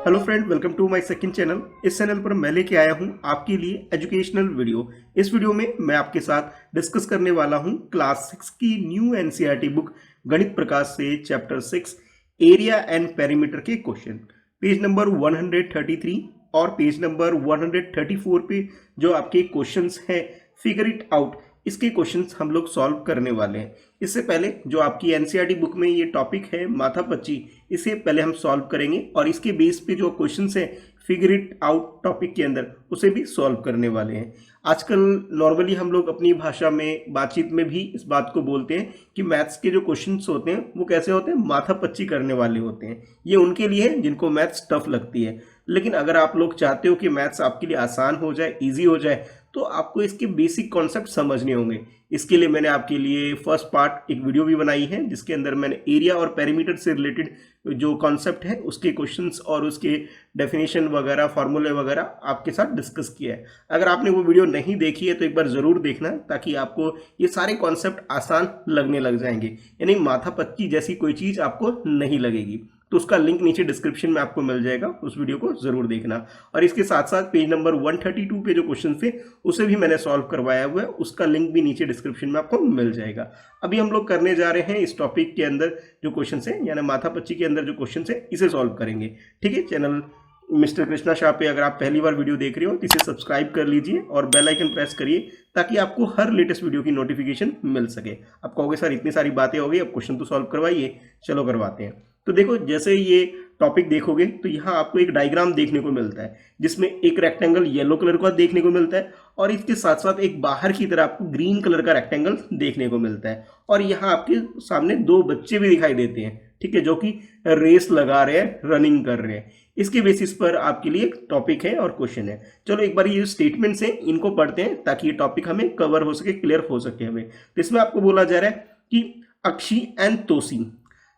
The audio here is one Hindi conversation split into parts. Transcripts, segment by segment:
Hello friend, welcome to my second channel. इस चैनल पर मैं लेके आया हूं आपके लिए एजुकेशनल वीडियो। इस वीडियो में मैं आपके साथ डिस्कस करने वाला हूं क्लास 6 की न्यू एनसीईआरटी बुक गणित प्रकाश से चैप्टर 6 एरिया एंड पेरीमीटर के क्वेश्चन, पेज नंबर 133 और पेज नंबर 134 पे जो आपके क्वेश्चंस हैं फिगर इट आउट, इसके क्वेश्चंस हम लोग सॉल्व करने वाले हैं। इससे पहले जो आपकी एनसीईआरटी बुक में ये टॉपिक है माथापच्ची, इसे पहले हम सॉल्व करेंगे और इसके बेस पे जो क्वेश्चंस हैं फिगर इट आउट टॉपिक के अंदर उसे भी सॉल्व करने वाले हैं। आजकल नॉर्मली हम लोग अपनी भाषा में बातचीत में भी इस बात को बोलते हैं कि मैथ्स के जो क्वेश्चंस होते हैं वो कैसे होते हैं, माथापच्ची करने वाले होते हैं। ये उनके लिए है जिनको मैथ्स टफ लगती है। लेकिन अगर आप लोग चाहते हो कि मैथ्स आपके लिए आसान हो जाए, ईजी हो जाए, तो आपको इसके बेसिक कॉन्सेप्ट समझने होंगे। इसके लिए मैंने आपके लिए फर्स्ट पार्ट एक वीडियो भी बनाई है जिसके अंदर मैंने एरिया और पेरीमीटर से रिलेटेड जो कॉन्सेप्ट है उसके क्वेश्चंस और उसके डेफिनेशन वगैरह, फार्मूले वगैरह आपके साथ डिस्कस किया है। अगर आपने वो वीडियो नहीं देखी है तो एक बार ज़रूर देखना, ताकि आपको ये सारे कॉन्सेप्ट आसान लगने लग जाएंगे, यानी माथापच्ची जैसी कोई चीज़ आपको नहीं लगेगी। तो उसका लिंक नीचे डिस्क्रिप्शन में आपको मिल जाएगा, उस वीडियो को जरूर देखना। और इसके साथ साथ पेज नंबर 132 पे जो क्वेश्चन थे उसे भी मैंने सॉल्व करवाया हुआ है, उसका लिंक भी नीचे डिस्क्रिप्शन में आपको मिल जाएगा। अभी हम लोग करने जा रहे हैं इस टॉपिक के अंदर जो क्वेश्चन है, यानी माथापच्ची के अंदर जो क्वेश्चन है इसे सॉल्व करेंगे। ठीक है, चैनल मिस्टर कृष्णा शाह पे अगर आप पहली बार वीडियो देख रहे हो तो इसे सब्सक्राइब कर लीजिए और बेल आइकन प्रेस करिए ताकि आपको हर लेटेस्ट वीडियो की नोटिफिकेशन मिल सके। आप कहोगे सर इतनी सारी बातें हो गई, अब क्वेश्चन तो सॉल्व करवाइए। चलो करवाते हैं। तो देखो, जैसे ये टॉपिक देखोगे तो यहाँ आपको एक डायग्राम देखने को मिलता है जिसमें एक रेक्टेंगल येलो कलर का देखने को मिलता है और इसके साथ साथ एक बाहर की तरफ आपको ग्रीन कलर का रेक्टेंगल देखने को मिलता है। और यहाँ आपके सामने दो बच्चे भी दिखाई देते हैं, ठीक है, जो कि रेस लगा रहे हैं, रनिंग कर रहे हैं। इसके बेसिस पर आपके लिए एक टॉपिक है और क्वेश्चन है। चलो एक बार ये स्टेटमेंट्स हैं इनको पढ़ते हैं ताकि ये टॉपिक हमें कवर हो सके, क्लियर हो सके हमें। तो इसमें आपको बोला जा रहा है कि अक्षी and तोसी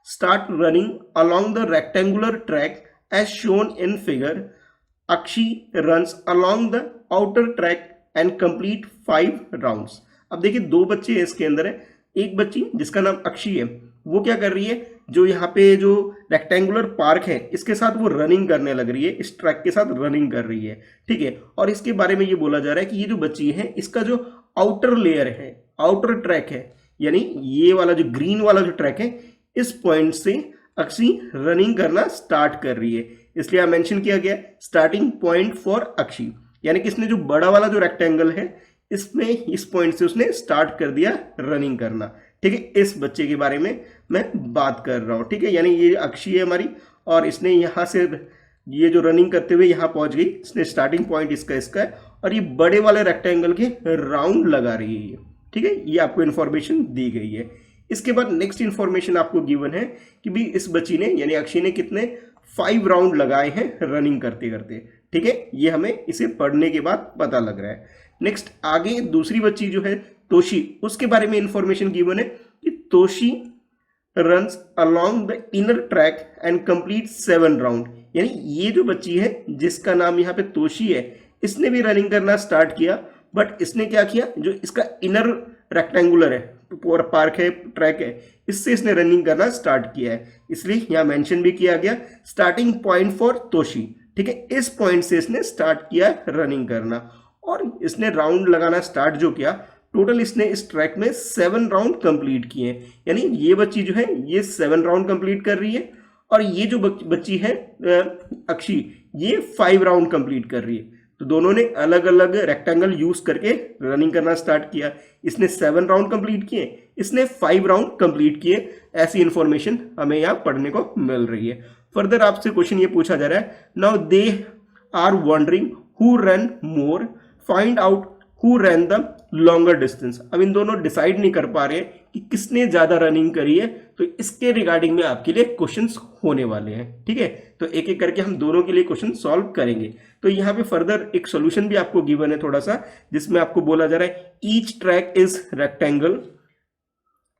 start running along the rectangular track as shown in figure. Akshi runs along the outer track and complete 5 rounds. अब देखिए दो बच्चे हैं इसके अंदर है। एक बच्ची जिसका नाम अक्षी है वो क्या कर रही है, जो यहाँ पे जो रेक्टेंगुलर पार्क है इसके साथ वो रनिंग करने लग रही है, इस ट्रैक के साथ रनिंग कर रही है। ठीक है, और इसके बारे में ये बोला जा रहा है कि ये जो बच्ची है इसका जो आउटर लेयर है, आउटर ट्रैक है, यानी ये वाला जो ग्रीन वाला जो ट्रैक है, इस पॉइंट से अक्षी रनिंग करना स्टार्ट कर रही है। इसलिए यहां मेंशन किया गया स्टार्टिंग पॉइंट फॉर अक्षी, यानी कि इसने जो बड़ा वाला जो रेक्टेंगल है इसमें इस पॉइंट से उसने स्टार्ट कर दिया रनिंग करना। ठीक है, इस बच्चे के बारे में मैं बात कर रहा हूं। ठीक है, यानी ये अक्षी है हमारी और इसने यहां से ये जो रनिंग करते हुए यहां पहुंच गई, इसने स्टार्टिंग पॉइंट इसका है और ये बड़े वाले रेक्टेंगल के राउंड लगा रही है। ठीक है, ये आपको इंफॉर्मेशन दी गई है। इसके बाद नेक्स्ट इंफॉर्मेशन आपको गिवन है कि भी इस बच्ची ने यानी अक्षी ने कितने 5 राउंड लगाए हैं रनिंग करते करते। ठीक है, ये हमें इसे पढ़ने के बाद पता लग रहा है। नेक्स्ट आगे दूसरी बच्ची जो है तोशी, उसके बारे में इंफॉर्मेशन गिवन है कि Toshi runs along the inner track and complete 7 round. यानी ये जो बच्ची है जिसका नाम यहाँ पे तोशी है, इसने भी रनिंग करना स्टार्ट किया, बट इसने क्या किया, जो इसका इनर रेक्टेंगुलर है, पूरा पार्क है, ट्रैक है, इससे इसने रनिंग करना स्टार्ट किया है। इसलिए यहां मेंशन भी किया गया स्टार्टिंग पॉइंट फॉर तोशी। ठीक है, इस पॉइंट से इसने स्टार्ट किया रनिंग करना और इसने राउंड लगाना स्टार्ट जो किया, टोटल इसने इस ट्रैक में 7 राउंड कंप्लीट किए। यानी ये बच्ची जो है ये 7 राउंड कंप्लीट कर रही है और ये जो बच्ची है अक्षी, ये 5 राउंड कंप्लीट कर रही है। तो दोनों ने अलग अलग रेक्टेंगल यूज करके रनिंग करना स्टार्ट किया। इसने 7 राउंड कंप्लीट किए, इसने 5 राउंड कंप्लीट किए। ऐसी इंफॉर्मेशन हमें यहाँ पढ़ने को मिल रही है। फर्दर आपसे क्वेश्चन ये पूछा जा रहा है, now they are wondering who run more, find out who run the longer distance. अब इन दोनों डिसाइड नहीं कर पा रहे कि किसने ज्यादा रनिंग करी है, तो इसके रिगार्डिंग में आपके लिए क्वेश्चंस होने वाले हैं। ठीक है, तो एक एक करके हम दोनों के लिए क्वेश्चन सॉल्व करेंगे। तो यहाँ पे फर्दर एक सॉल्यूशन भी आपको गिवन है थोड़ा सा, जिसमें आपको बोला जा रहा है each track is rectangle,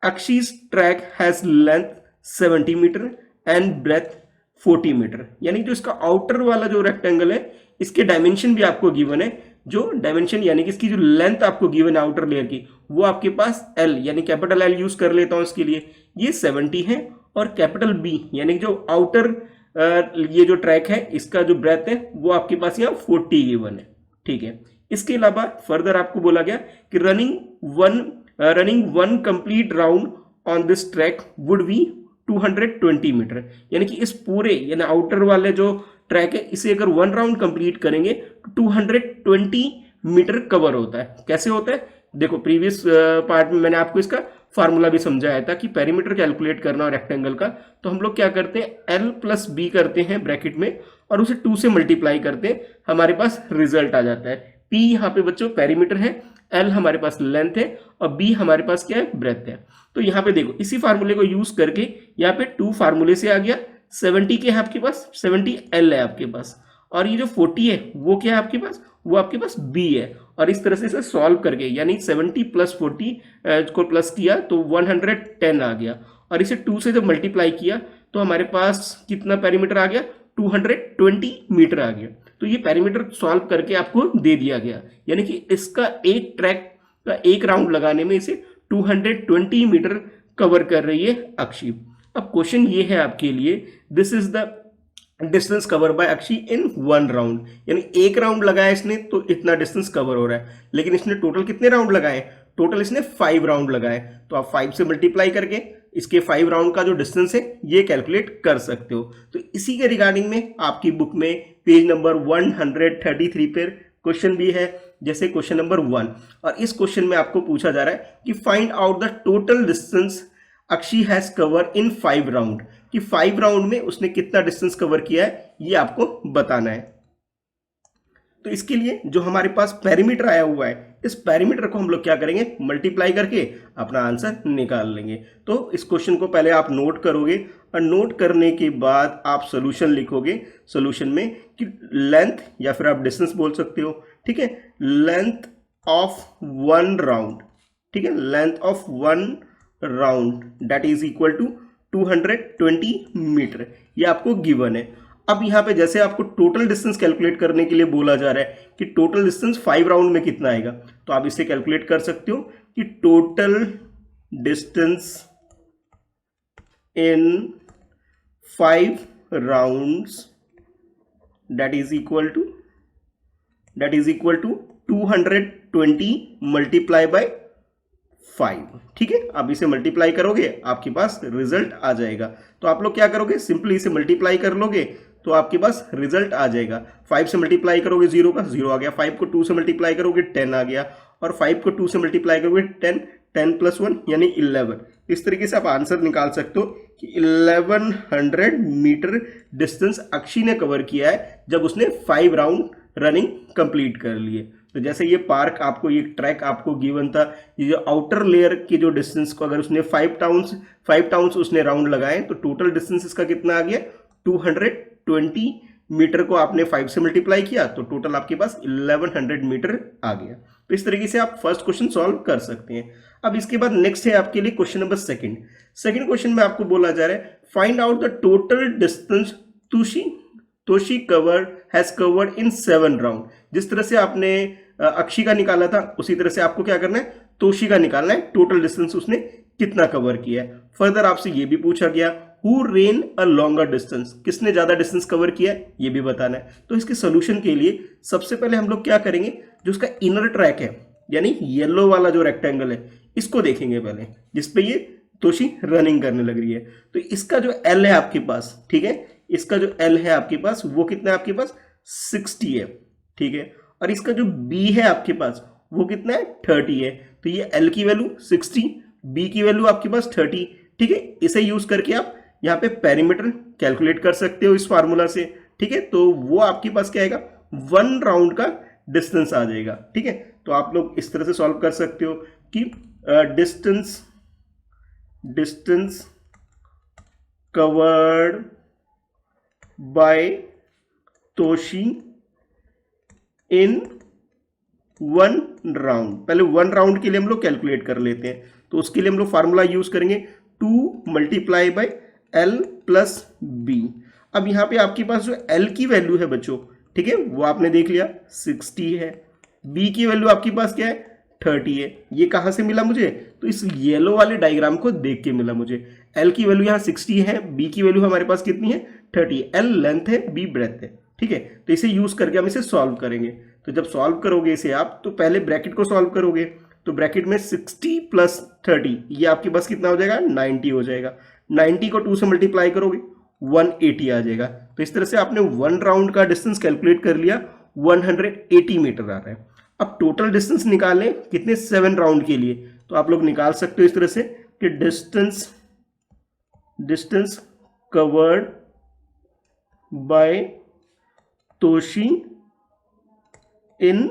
Akshi's track has length 70 metre and breadth 40 metre. यानी जो इसका आउटर वाला जो रेक्टेंगल है इसके डायमेंशन भी आपको गिवन है। जो डायमेंशन यानी कि इसकी जो लेंथ आपको गिवन है आउटर लेयर की, वो आपके पास एल यानी कैपिटल एल यूज कर लेता हूं इसके लिए, ये 70 है और कैपिटल बी यानी जो आउटर ये जो ट्रैक है इसका जो ब्रेथ है वो आपके पास यहाँ 40 गिवन है, ठीक है। इसके अलावा फर्दर आपको बोला गया कि running one complete round on this track would be 220 metre, यानी कि इस पूरे यानी आउटर वाले जो ट्रैक है इसे अगर 1 राउंड कंप्लीट करेंगे तो 220 मीटर कवर होता है। कैसे होता है देखो, प्रीवियस पार्ट में मैंने आपको इसका फार्मूला भी समझाया था कि पेरीमीटर कैलकुलेट करना और रेक्टेंगल का, तो हम लोग क्या करते हैं L प्लस बी करते हैं ब्रैकेट में और उसे 2 से मल्टीप्लाई करते हैं, हमारे पास रिजल्ट आ जाता है। P यहाँ पे बच्चों पेरीमीटर है, L हमारे पास लेंथ है और B हमारे पास क्या है, ब्रेथ है। तो यहाँ पे देखो इसी फार्मूले को यूज करके यहाँ पे 2 फार्मूले से आ गया, 70 के है आपके पास, 70 L है आपके पास, और ये जो 40 है वो क्या है आपके पास, वो आपके पास B है। और इस तरह से इसे सॉल्व करके यानी 70 प्लस 40 को प्लस किया तो 110 आ गया, और इसे 2 से जब मल्टीप्लाई किया तो हमारे पास कितना पेरीमीटर आ गया, 220 मीटर आ गया। तो ये पेरीमीटर सॉल्व करके आपको दे दिया गया, यानी कि इसका एक ट्रैक का एक राउंड लगाने में इसे 220 मीटर कवर कर रही है अक्षी। अब क्वेश्चन ये है आपके लिए, this is the distance cover by Akshi in 1 round, यानी एक राउंड लगाया इसने तो इतना डिस्टेंस कवर हो रहा है, लेकिन इसने टोटल कितने राउंड लगाए, टोटल इसने 5 राउंड लगाए। तो आप 5 से मल्टीप्लाई करके इसके 5 राउंड का जो डिस्टेंस है ये कैलकुलेट कर सकते हो। तो इसी के रिगार्डिंग में आपकी बुक में पेज नंबर 133 पर क्वेश्चन भी है, जैसे क्वेश्चन नंबर 1, और इस क्वेश्चन में आपको पूछा जा रहा है कि find out the total distance Akshi has cover in 5 round, कि 5 राउंड में उसने कितना डिस्टेंस कवर किया है ये आपको बताना है। तो इसके लिए जो हमारे पास पेरीमीटर आया हुआ है, इस पेरीमीटर को हम लोग क्या करेंगे, मल्टीप्लाई करके अपना आंसर निकाल लेंगे। तो इस क्वेश्चन को पहले आप नोट करोगे और नोट करने के बाद आप सोल्यूशन लिखोगे। सोल्यूशन में कि लेंथ या फिर आप डिस्टेंस बोल सकते हो, ठीक है, लेंथ ऑफ 1 राउंड, ठीक है, length of 1 round that is equal to 220 metre, ये आपको गिवन है। अब यहाँ पे जैसे आपको टोटल डिस्टेंस कैलकुलेट करने के लिए बोला जा रहा है कि टोटल डिस्टेंस 5 राउंड में कितना आएगा, तो आप इसे कैलकुलेट कर सकते हो कि total distance in 5 rounds that is equal to 220 multiply by 5, ठीक है। अब इसे मल्टीप्लाई करोगे आपके पास रिजल्ट आ जाएगा। तो आप लोग क्या करोगे, सिंपली इसे मल्टीप्लाई कर लोगे तो आपके पास रिजल्ट आ जाएगा। 5 से मल्टीप्लाई करोगे 0 का 0 आ गया, 5 को 2 से मल्टीप्लाई करोगे 10 आ गया, और 5 को 2 से मल्टीप्लाई करोगे 10, 10 प्लस 1 यानी 11। इस तरीके से आप आंसर निकाल सकते हो कि 1100 मीटर डिस्टेंस अक्षी ने कवर किया है जब उसने 5 राउंड रनिंग कंप्लीट कर लिए। तो जैसे ये पार्क आपको, ये ट्रैक आपको गिवन था, ये जो आउटर लेयर की जो डिस्टेंस को अगर उसने 5 टाउन्स उसने राउंड लगाए तो टोटल डिस्टेंस इसका कितना आ गया, 220 मीटर को आपने 5 से मल्टीप्लाई किया तो टोटल आपके पास 1100 मीटर आ गया। तो इस तरीके से आप फर्स्ट क्वेश्चन सॉल्व कर सकते हैं। अब इसके बाद नेक्स्ट है आपके लिए क्वेश्चन नंबर सेकंड क्वेश्चन में आपको बोला जा रहा है find out the total distance Toshi has covered in 7 round. जिस तरह से आपने अक्षी का निकाला था उसी तरह से आपको क्या करना है, तोशी का निकालना है, टोटल डिस्टेंस उसने कितना कवर किया है। फर्दर आपसे ये भी पूछा गया who rain a longer distance, किसने ज्यादा डिस्टेंस कवर किया है ये भी बताना है। तो इसके सोल्यूशन के लिए सबसे पहले हम लोग क्या करेंगे, जो उसका इनर ट्रैक है यानी येलो वाला जो रेक्टेंगल है इसको देखेंगे पहले, जिसपे ये तोशी रनिंग करने लग रही है। तो इसका जो एल है आपके पास, ठीक है, इसका जो एल है आपके पास वो कितना है आपके पास 60 है, ठीक है, और इसका जो बी है आपके पास वो कितना है 30 है। तो ये एल की वैल्यू 60, बी की वैल्यू आपके पास 30, ठीक है। इसे यूज करके आप यहाँ पे पेरीमीटर कैलकुलेट कर सकते हो इस फार्मूला से, ठीक है। तो वो आपके पास क्या आएगा, 1 राउंड का डिस्टेंस आ जाएगा, ठीक है। तो आप लोग इस तरह से सॉल्व कर सकते हो कि distance covered by Toshi in 1 round. पहले 1 राउंड के लिए हम लोग कैलकुलेट कर लेते हैं, तो उसके लिए हम लोग फार्मूला यूज करेंगे 2 multiply by L plus B. अब यहाँ पे आपके पास जो L की वैल्यू है बच्चों, ठीक है, वो आपने देख लिया 60 है, B की वैल्यू आपके पास क्या है 30 है। ये कहाँ से मिला मुझे? तो इस येलो वाले डायग्राम को देख के मिला मुझे। एल की वैल्यू यहाँ 60 है, बी की वैल्यू हमारे पास कितनी है? 30। एल लेंथ है, बी ब्रेथ है, ठीक है। तो इसे यूज करके हम इसे सॉल्व करेंगे। तो जब सॉल्व करोगे इसे आप, तो पहले ब्रैकेट को सॉल्व करोगे, तो ब्रैकेट में 60 प्लस 30, ये आपके पास कितना हो जाएगा? 90 हो जाएगा। 90 को 2 से मल्टीप्लाई करोगे 180 आ जाएगा। तो इस तरह से आपने 1 राउंड का डिस्टेंस कैलकुलेट कर लिया, 180 मीटर आ रहा है। अब टोटल डिस्टेंस निकालें कितने? 7 राउंड के लिए। तो आप लोग निकाल सकते हो इस तरह से कि distance covered by Toshi in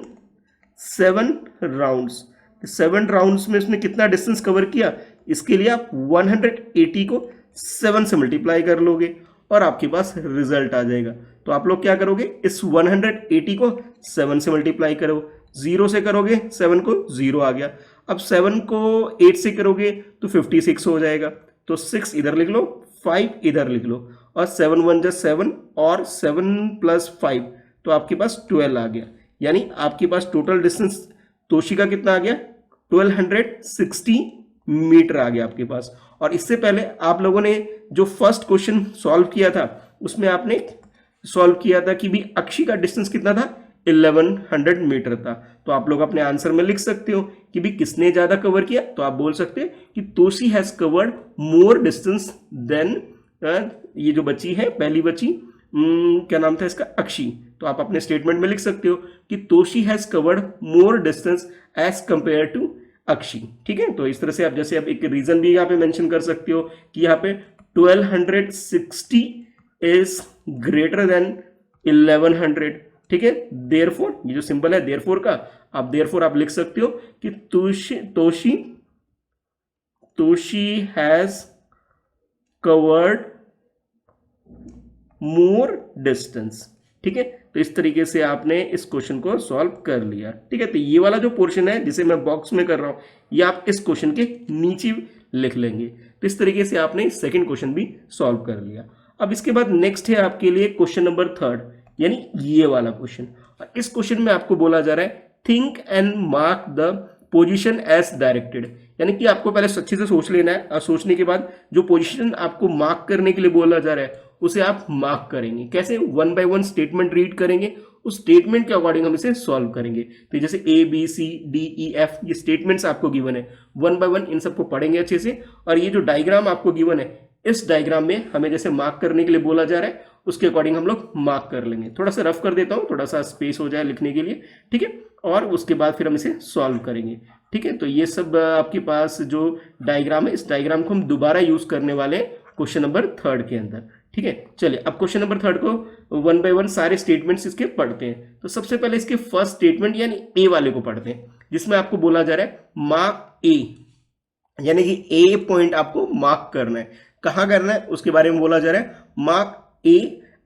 7 rounds. 7 rounds में उसने कितना डिस्टेंस कवर किया? इसके लिए आप 180 को 7 से मल्टीप्लाई कर लोगे और आपके पास रिजल्ट आ जाएगा। तो आप लोग क्या करोगे? इस 180 को 7 से मल्टीप्लाई करो, 0 से करोगे 7 को 0 आ गया। अब 7 को 8 से करोगे तो 56 हो जाएगा। तो 6 इधर लिख लो, 5 इधर लिख लो, और 7 1 जा 7 और 7 प्लस 5, तो आपके पास 12 आ गया। यानी आपके पास टोटल डिस्टेंस तोशी का कितना आ गया? 1260 मीटर आ गया आपके पास। और इससे पहले आप लोगों ने जो फर्स्ट क्वेश्चन सॉल्व किया था, उसमें आपने सॉल्व किया था कि भी अक्षी का डिस्टेंस कितना था? 1100 मीटर था। तो आप लोग अपने आंसर में लिख सकते हो कि भी किसने ज्यादा कवर किया। तो आप बोल सकते हैं कि Toshi has covered more distance than, ये जो बची है पहली बची, क्या नाम था इसका? अक्षी। तो आप अपने स्टेटमेंट में लिख सकते हो कि Toshi has covered more distance as compare to Akshi, ठीक है। तो इस तरह से आप जैसे आप एक रीजन भी यहाँ पे मेंशन कर सकते हो कि यहाँ पे 1260 इज ग्रेटर देन 1100, ठीक है। देयरफॉर, ये जो सिंबल है देयरफॉर का, आप देयरफॉर आप लिख सकते हो कि Toshi has covered more distance, ठीक है। तो इस तरीके से आपने इस क्वेश्चन को सॉल्व कर लिया, ठीक है। तो ये वाला जो पोर्शन है जिसे मैं बॉक्स में कर रहा हूं, ये आप इस क्वेश्चन के नीचे लिख लेंगे। तो इस तरीके से आपने सेकंड क्वेश्चन भी सॉल्व कर लिया। अब इसके बाद नेक्स्ट है आपके लिए क्वेश्चन नंबर 3, यानी ये वाला क्वेश्चन। और इस क्वेश्चन में आपको बोला जा रहा है think and mark the position as directed, यानी कि आपको पहले अच्छे से सोच लेना है और सोचने के बाद जो पोजीशन आपको मार्क करने के लिए बोला जा रहा है उसे आप मार्क करेंगे। कैसे? 1 बाय 1 स्टेटमेंट रीड करेंगे, उस स्टेटमेंट के अकॉर्डिंग हम इसे सॉल्व करेंगे। तो जैसे A B C D E F ये स्टेटमेंट्स आपको गिवन है, 1 बाय 1 इन सबको पढ़ेंगे अच्छे से। और ये जो डायग्राम आपको गिवन है, इस डायग्राम में हमें जैसे मार्क करने के लिए बोला जा रहा है उसके अकॉर्डिंग हम लोग मार्क कर लेंगे। थोड़ा सा रफ कर देता हूँ, थोड़ा सा स्पेस हो जाए लिखने के लिए, ठीक है। और उसके बाद फिर हम इसे सॉल्व करेंगे, ठीक है। तो ये सब आपके पास जो डायग्राम है, इस डायग्राम को हम दोबारा यूज करने वाले हैं क्वेश्चन नंबर 3 के अंदर, ठीक है। चलिए अब क्वेश्चन नंबर 3 को 1 बाय 1 सारे स्टेटमेंट्स इसके पढ़ते हैं। तो सबसे पहले इसके फर्स्ट स्टेटमेंट यानी ए वाले को पढ़ते हैं, जिसमें आपको बोला जा रहा है मार्क ए, यानी कि ए पॉइंट आपको मार्क करना है। कहां करना है उसके बारे में बोला जा रहा है, mark A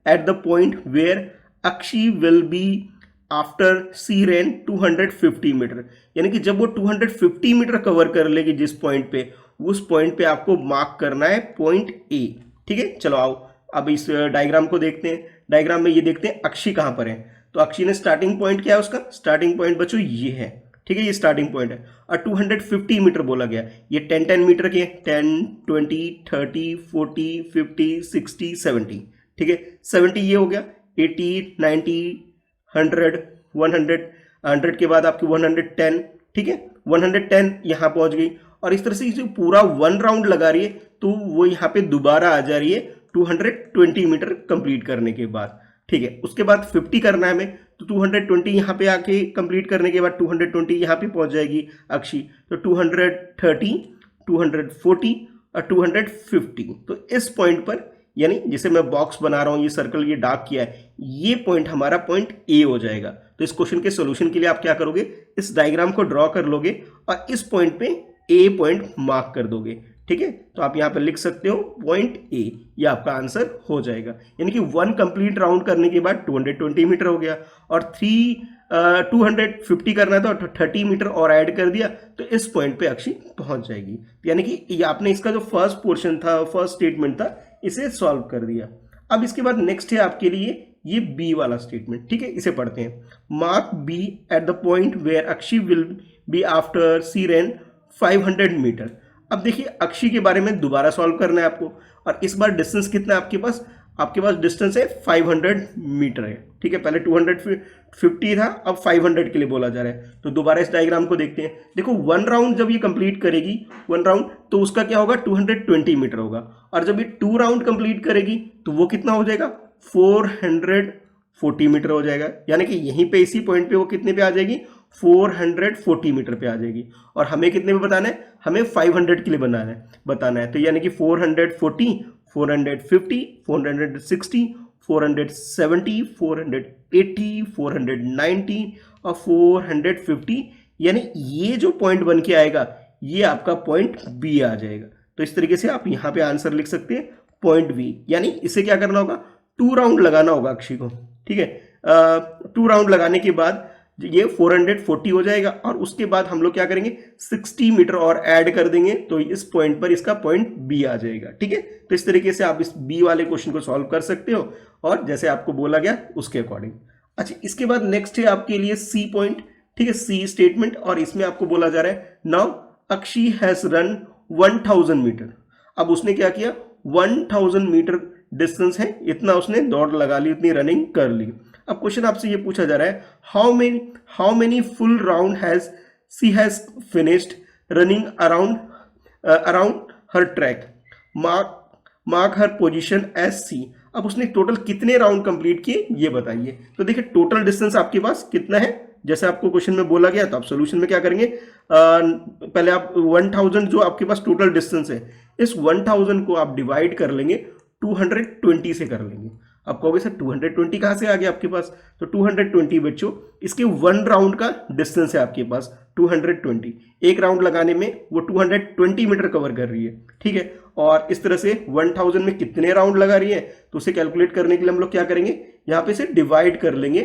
at the point where Akshi will be after she ran 250 metre, यानी कि जब वो 250 मीटर कवर कर लेगी जिस पॉइंट पे, उस पॉइंट पे आपको मार्क करना है पॉइंट ए, ठीक है। चलो आओ अब इस डायग्राम को देखते हैं। डायग्राम में ये देखते हैं अक्षी कहां पर है। तो अक्षी ने स्टार्टिंग पॉइंट क्या है उसका? स्टार्टिंग पॉइंट बच्चों ये है, ठीक है, ये स्टार्टिंग पॉइंट है। और 250 मीटर बोला गया, ये 10-10 मीटर के 10 20 30 40 50 60 70, ठीक है। 70 ये हो गया, 80 90 100 100 के बाद आपकी 110, ठीक है। 110 यहां पहुंच गई और इस तरह से इसे पूरा 1 राउंड लगा रही है, तो वो यहाँ पे दोबारा आ जा रही है 220 मीटर कंप्लीट करने के बाद, ठीक है। उसके बाद 50 करना है हमें, तो 220 यहाँ पे आके कंप्लीट करने के बाद 220 यहाँ पे पहुंच जाएगी अक्षी, तो 230 240 और 250। तो इस पॉइंट पर, यानी जिसे मैं बॉक्स बना रहा हूँ, ये सर्कल ये डार्क किया है, ये पॉइंट हमारा पॉइंट ए हो जाएगा। तो इस क्वेश्चन के सोल्यूशन के लिए आप क्या करोगे, इस डायग्राम को ड्रॉ कर लोगे और इस पॉइंट पे ए पॉइंट मार्क कर दोगे, ठीक है। तो आप यहाँ पर लिख सकते हो पॉइंट ए, ये आपका आंसर हो जाएगा। यानी कि 1 कंप्लीट राउंड करने के बाद 220 मीटर हो गया और 250 करना था, 30 मीटर और ऐड कर दिया, तो इस पॉइंट पे अक्षी पहुंच जाएगी। यानी कि ये आपने इसका जो फर्स्ट पोर्शन था, फर्स्ट स्टेटमेंट था, इसे सॉल्व कर दिया। अब इसके बाद नेक्स्ट है आपके लिए ये बी वाला स्टेटमेंट, ठीक है, इसे पढ़ते हैं। Mark B at the point where Akshi will be after she run 500 metre. अब देखिए अक्षी के बारे में दोबारा सॉल्व करना है आपको, और इस बार डिस्टेंस कितना है आपके पास डिस्टेंस है 500 मीटर है। ठीक है, पहले 250 था, अब 500 के लिए बोला जा रहा है। तो दोबारा इस डायग्राम को देखते हैं। देखो 1 राउंड जब ये कंप्लीट करेगी 1 राउंड, तो उसका क्या होगा 220 मीटर होगा, और जब ये 2 राउंड कंप्लीट करेगी तो वो कितना हो जाएगा 440 मीटर हो जाएगा। यानी कि यहीं पे इसी पॉइंट पे वो कितने पे आ जाएगी 440 मीटर पे आ जाएगी। और हमें कितने में बताना है, हमें 500 के लिए बताना है। तो यानी कि 440, 450, 460, 470, 480, 490 और 450, यानी ये जो पॉइंट बन के आएगा ये आपका पॉइंट बी आ जाएगा। तो इस तरीके से आप यहाँ पे आंसर लिख सकते हैं पॉइंट बी। यानी इसे क्या करना होगा 2 राउंड लगाना होगा अक्षी को। ठीक है, 2 राउंड लगाने के बाद ये 440 हो जाएगा, और उसके बाद हम लोग क्या करेंगे 60 मीटर और ऐड कर देंगे, तो इस पॉइंट पर इसका पॉइंट बी आ जाएगा। ठीक है, तो इस तरीके से आप इस बी वाले क्वेश्चन को सॉल्व कर सकते हो, और जैसे आपको बोला गया उसके अकॉर्डिंग। अच्छा, इसके बाद नेक्स्ट है आपके लिए सी पॉइंट। ठीक है, सी स्टेटमेंट, और इसमें आपको बोला जा रहा है now Akshi has run 1000 metre. अब उसने क्या किया 1000 मीटर डिस्टेंस है, इतना उसने दौड़ लगा ली, इतनी रनिंग कर ली। अब क्वेश्चन आपसे ये पूछा जा रहा है how many full round has she has finished running around her track, mark her position as she. अब उसने टोटल कितने राउंड कंप्लीट किए ये बताइए। तो देखिए टोटल डिस्टेंस आपके पास कितना है, जैसे आपको क्वेश्चन में बोला गया, तो आप सोल्यूशन में क्या करेंगे, पहले आप 1000 जो आपके पास टोटल डिस्टेंस है, इस 1000 को आप डिवाइड कर लेंगे 220 से कर लेंगे। अब कहोगे सर 220 कहाँ से आ गया आपके पास, तो 220 बच्चों इसके 1 राउंड का डिस्टेंस है आपके पास 220। एक राउंड लगाने में वो 220 मीटर कवर कर रही है। ठीक है, और इस तरह से 1000 में कितने राउंड लगा रही है, तो उसे कैलकुलेट करने के लिए हम लोग क्या करेंगे, यहाँ पे से डिवाइड कर लेंगे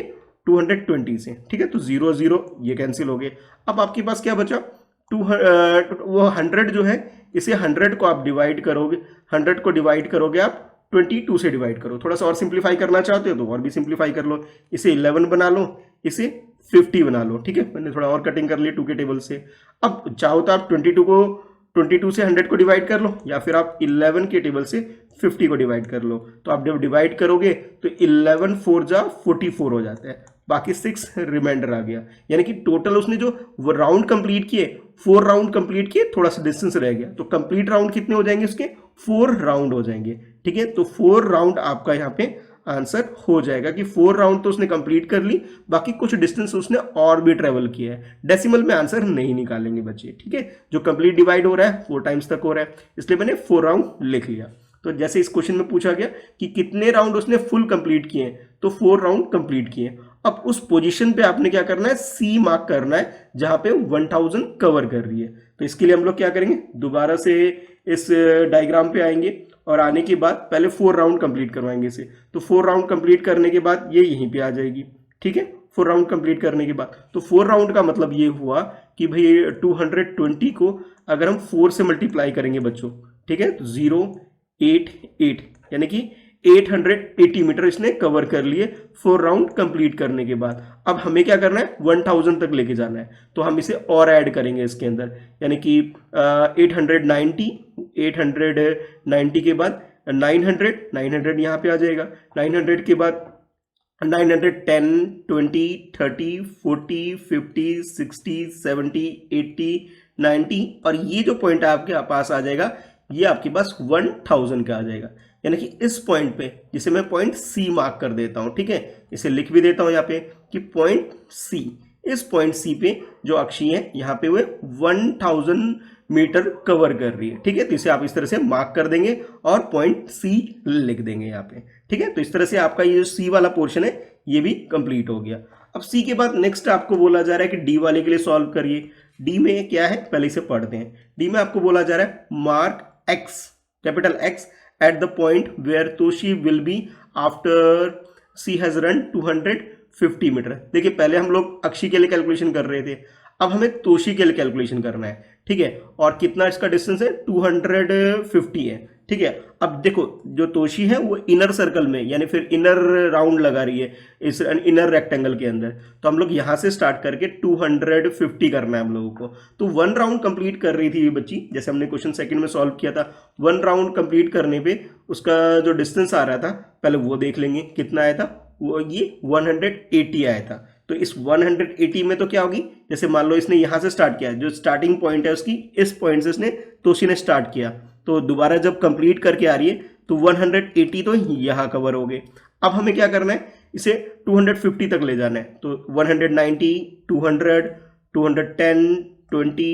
220 से। ठीक है, तो 0 0 ये कैंसिल हो गए। अब आपके पास क्या बचा वो 100 जो है, इसे 100 को आप डिवाइड करोगे, 100 को डिवाइड करोगे आप 22 से डिवाइड करो। थोड़ा सा और सिंप्लीफाई करना चाहते हो तो और भी सिंप्लीफाई कर लो, इसे 11 बना लो, इसे 50 बना लो। ठीक है, मैंने थोड़ा और कटिंग कर ली 2 के टेबल से। अब चाहो तो आप 22 से 100 को डिवाइड कर लो, या फिर आप 11 के टेबल से 50 को डिवाइड कर लो। तो आप जब डिवाइड करोगे तो 11 4 जा 44 हो जाता है, बाकी 6 रिमाइंडर आ गया। यानी कि टोटल उसने जो राउंड कंप्लीट किए 4 राउंड कंप्लीट किए, थोड़ा सा डिस्टेंस रह गया, तो कंप्लीट राउंड कितने हो जाएंगे उसके 4 राउंड हो जाएंगे। ठीक है, तो 4 राउंड आपका यहाँ पे आंसर हो जाएगा कि 4 राउंड तो उसने कंप्लीट कर ली, बाकी कुछ डिस्टेंस उसने और भी ट्रेवल किया है। डेसिमल में आंसर नहीं निकालेंगे बच्चे। ठीक है, जो कंप्लीट डिवाइड हो रहा है 4 टाइम्स तक हो रहा है, इसलिए मैंने 4 राउंड लिख लिया। तो जैसे इस क्वेश्चन में पूछा गया कि कितने राउंड उसने फुल कंप्लीट किए, तो 4 राउंड कंप्लीट किए। अब उस पोजीशन पे आपने क्या करना है, सी मार्क करना है जहां पे 1000 कवर कर रही है। तो इसके लिए हम लोग क्या करेंगे, दोबारा से इस डायग्राम पे आएंगे, और आने के बाद पहले 4 राउंड कंप्लीट करवाएंगे इसे। तो 4 राउंड कंप्लीट करने के बाद ये यहीं पे आ जाएगी। ठीक है, 4 राउंड कंप्लीट करने के बाद, तो 4 राउंड का मतलब ये हुआ कि भाई 220 को अगर हम 4 से मल्टीप्लाई करेंगे बच्चों, ठीक है, तो 088 यानी कि 880 मीटर इसने कवर कर लिए 4 राउंड कंप्लीट करने के बाद। अब हमें क्या करना है 1000 तक लेके जाना है, तो हम इसे और ऐड करेंगे इसके अंदर, यानी कि 890 के बाद 900 यहाँ पे आ जाएगा। 900 के बाद 910 20 30 40 50 60 70 80 90, और ये जो पॉइंट आपके पास आ जाएगा ये आपके पास 1000 का आ जाएगा। यानी कि इस पॉइंट पे, जिसे मैं पॉइंट सी मार्क कर देता हूं, ठीक है, इसे लिख भी देता हूं यहाँ पे कि पॉइंट सी, इस पॉइंट सी पे जो अक्षी है यहाँ पे वो 1000 मीटर कवर कर रही है। ठीक है, तो इसे आप इस तरह से मार्क कर देंगे और पॉइंट सी लिख देंगे यहाँ पे। ठीक है, तो इस तरह से आपका ये जो सी वाला पोर्शन है ये भी कंप्लीट हो गया। अब सी के बाद नेक्स्ट आपको बोला जा रहा है कि डी वाले के लिए सॉल्व करिए। डी में क्या है पहले इसे पढ़ते हैं। डी में आपको बोला जा रहा है mark x, capital x, at the point where Toshi will be after she has run 250 metre. देखिए पहले हम लोग अक्षी के लिए कैलकुलेशन कर रहे थे, अब हमें तोशी के लिए कैलकुलेशन करना है। ठीक है, और कितना इसका डिस्टेंस है 250 है, ठीक है। अब देखो जो तोशी है वो इनर सर्कल में यानी फिर इनर राउंड लगा रही है इस इनर रेक्टेंगल के अंदर, तो हम लोग यहाँ से स्टार्ट करके 250 करना है हम लोगों को। तो 1 राउंड कंप्लीट कर रही थी ये बच्ची, जैसे हमने क्वेश्चन सेकंड में सॉल्व किया था। 1 राउंड कंप्लीट करने पे उसका जो डिस्टेंस आ रहा था पहले वो देख लेंगे कितना आया था, वो ये 180 आया था। तो इस 180 में तो क्या होगी, जैसे मान लो इसने यहाँ से स्टार्ट किया, जो स्टार्टिंग पॉइंट है उसकी इस पॉइंट से इसने तोशी ने स्टार्ट किया, तो दोबारा जब कंप्लीट करके आ रही है तो 180 तो यहाँ कवर हो गए। अब हमें क्या करना है, इसे 250 तक ले जाना है। तो 190, 200, 210, 20,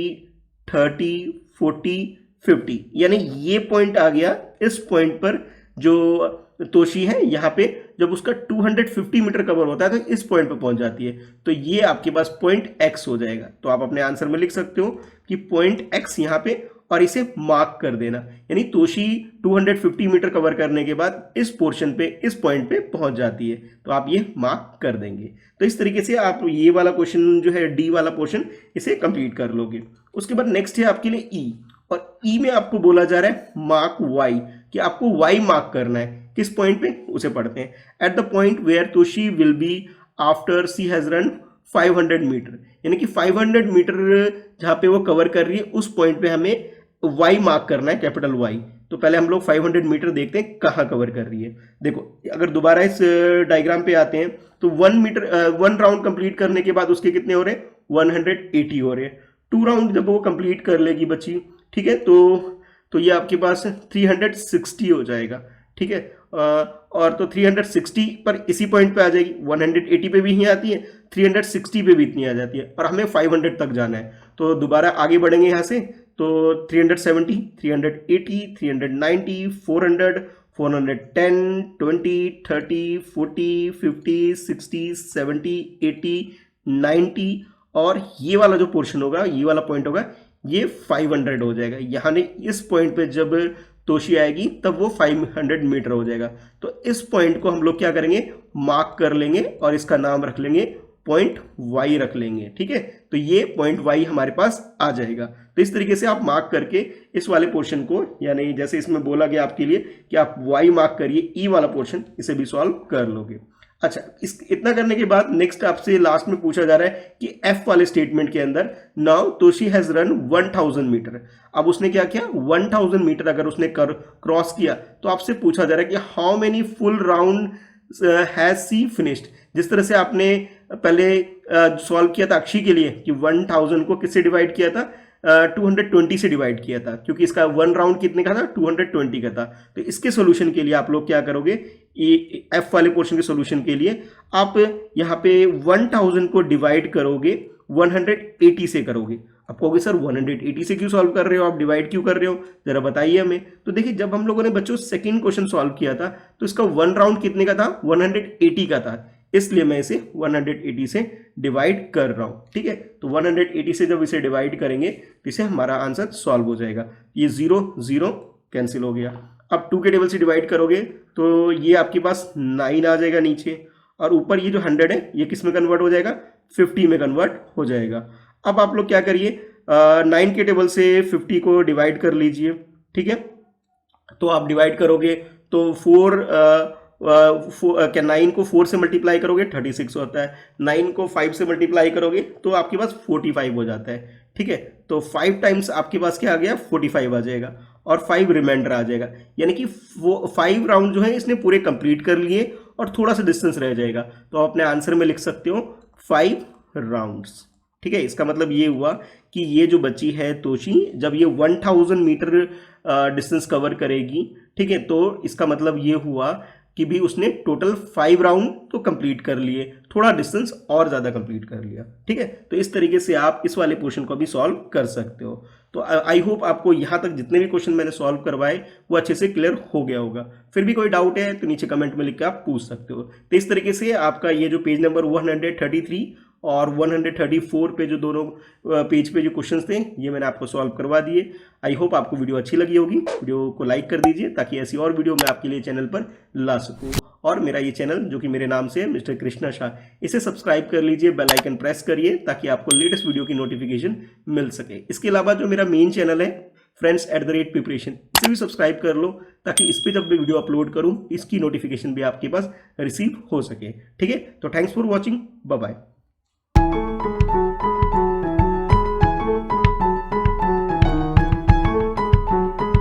30, 40, 50, यानी ये पॉइंट आ गया। इस पॉइंट पर जो तोशी है यहाँ पे जब उसका 250 मीटर कवर होता है तो इस पॉइंट पे पहुंच जाती है, तो ये आपके पास पॉइंट एक्स हो जाएगा। तो आप अपने आंसर में लिख सकते हो कि पॉइंट एक्स यहाँ पे, और इसे मार्क कर देना, यानी तोशी 250 मीटर कवर करने के बाद इस पोर्शन पे इस पॉइंट पे पहुंच जाती है, तो आप ये मार्क कर देंगे। तो इस तरीके से आप ये वाला क्वेश्चन जो है डी वाला पोर्शन इसे कंप्लीट कर लोगे। उसके बाद नेक्स्ट है आपके लिए ई, और ई में आपको बोला जा रहा है मार्क वाई, कि आपको वाई मार्क करना है। किस पॉइंट पे, उसे पढ़ते हैं। At the point where Toshi will be after she has run 500 metre, यानी कि 500 मीटर जहां पे वो कवर कर रही है उस पॉइंट पे हमें वाई मार्क करना है, कैपिटल वाई। तो पहले हम लोग 500 मीटर देखते हैं कहाँ कवर कर रही है। देखो अगर दोबारा इस डायग्राम पे आते हैं तो 1 राउंड कंप्लीट करने के बाद उसके कितने हो रहे हैं, 180 हो रहे हैं। 2 राउंड जब वो कंप्लीट कर लेगी बच्ची, ठीक है, तो ये आपके पास 360 हो जाएगा, ठीक है। और तो 360 पर इसी पॉइंट पे आ जाएगी, 180 पे भी ही आती है, 360 पे भी इतनी आ जाती है, और हमें 500 तक जाना है। तो दोबारा आगे बढ़ेंगे यहाँ से, तो 370, 380, 390, 400, 410, 20, 30, 40, 50, 60, 70, 80, 90, और ये वाला जो पोर्शन होगा, ये वाला पॉइंट होगा, ये 500 हो जाएगा। यानी इस पॉइंट पे जब तोशी आएगी तब वो 500 मीटर हो जाएगा। तो इस पॉइंट को हम लोग क्या करेंगे, मार्क कर लेंगे और इसका नाम रख लेंगे पॉइंट वाई रख लेंगे, ठीक है। तो ये पॉइंट वाई हमारे पास आ जाएगा। तो इस तरीके से आप मार्क करके इस वाले पोर्शन को, यानी जैसे इसमें बोला गया आपके लिए कि आप वाई मार्क करिए, ई वाला पोर्शन, इसे भी सॉल्व कर लोगे। अच्छा, इतना करने के बाद नेक्स्ट आपसे लास्ट में पूछा जा रहा है कि एफ वाले स्टेटमेंट के अंदर now Toshi has run 1000 metre. अब उसने क्या किया, 1000 मीटर अगर उसने क्रॉस किया तो आपसे पूछा जा रहा है कि how many full round has she finished. जिस तरह से आपने पहले सॉल्व किया था अक्षी के लिए कि 1000 को किससे डिवाइड किया था, 220 से डिवाइड किया था, क्योंकि इसका 1 राउंड कितने का था, 220 का था। तो इसके सोल्यूशन के लिए आप लोग क्या करोगे, ये एफ वाले पोर्शन के सोल्यूशन के लिए आप यहाँ पे 1000 को डिवाइड करोगे 180 से करोगे। आप कहोगे सर 180 से क्यों सॉल्व कर रहे हो, आप डिवाइड क्यों कर रहे हो, जरा बताइए हमें। तो देखिए जब हम लोगों ने बच्चों सेकंड क्वेश्चन सॉल्व किया था तो इसका 1 राउंड कितने का था, 180 का था, इसलिए मैं इसे 180 से डिवाइड कर रहा हूं, ठीक है। तो 180 से जब इसे डिवाइड करेंगे तो इसे हमारा आंसर सॉल्व हो जाएगा। ये 0 0 कैंसिल हो गया। अब 2 के टेबल से डिवाइड करोगे तो ये आपके पास 9 आ जाएगा नीचे, और ऊपर ये जो 100 है ये किस में कन्वर्ट हो जाएगा, 50 में कन्वर्ट हो जाएगा। अब आप लोग क्या करिए, 9 के टेबल से 50 को डिवाइड कर लीजिए, ठीक है। तो आप डिवाइड करोगे तो 9 को 4 से मल्टीप्लाई करोगे 36 होता है, 9 को 5 से मल्टीप्लाई करोगे तो आपके पास 45 हो जाता है, ठीक है। तो 5 टाइम्स आपके पास क्या आ गया, 45 आ जाएगा, और 5 रिमाइंडर आ जाएगा। यानी कि 5 राउंड जो है इसने पूरे कंप्लीट कर लिए और थोड़ा सा डिस्टेंस रह जाएगा, तो आप अपने आंसर में लिख सकते हो 5 राउंड्स, ठीक है। इसका मतलब ये हुआ कि ये जो बच्ची है तोशी, जब ये 1000 मीटर डिस्टेंस कवर करेगी, ठीक है, तो इसका मतलब ये हुआ कि भी उसने टोटल 5 राउंड तो कंप्लीट कर लिए, थोड़ा डिस्टेंस और ज़्यादा कंप्लीट कर लिया, ठीक है। तो इस तरीके से आप इस वाले क्वेश्चन को भी सॉल्व कर सकते हो। तो आई होप आपको यहाँ तक जितने भी क्वेश्चन मैंने सॉल्व करवाए वो अच्छे से क्लियर हो गया होगा। फिर भी कोई डाउट है तो नीचे कमेंट में लिख के आप पूछ सकते हो। तो इस तरीके से आपका ये जो पेज नंबर 133 और 134 पे जो दोनों पेज पे जो क्वेश्चंस थे ये मैंने आपको सॉल्व करवा दिए। आई होप आपको वीडियो अच्छी लगी होगी। वीडियो को लाइक कर दीजिए ताकि ऐसी और वीडियो मैं आपके लिए चैनल पर ला सकूं। और मेरा ये चैनल जो कि मेरे नाम से है मिस्टर कृष्णा शाह, इसे सब्सक्राइब कर लीजिए, बेल आइकन प्रेस करिए ताकि आपको लेटेस्ट वीडियो की नोटिफिकेशन मिल सके। इसके अलावा जो मेरा मेन चैनल है friends@preparation, इसे भी सब्सक्राइब कर लो ताकि इस पे जब भी वीडियो अपलोड करूं इसकी नोटिफिकेशन भी आपके पास रिसीव हो सके। ठीक है, तो thanks for watching, bye bye.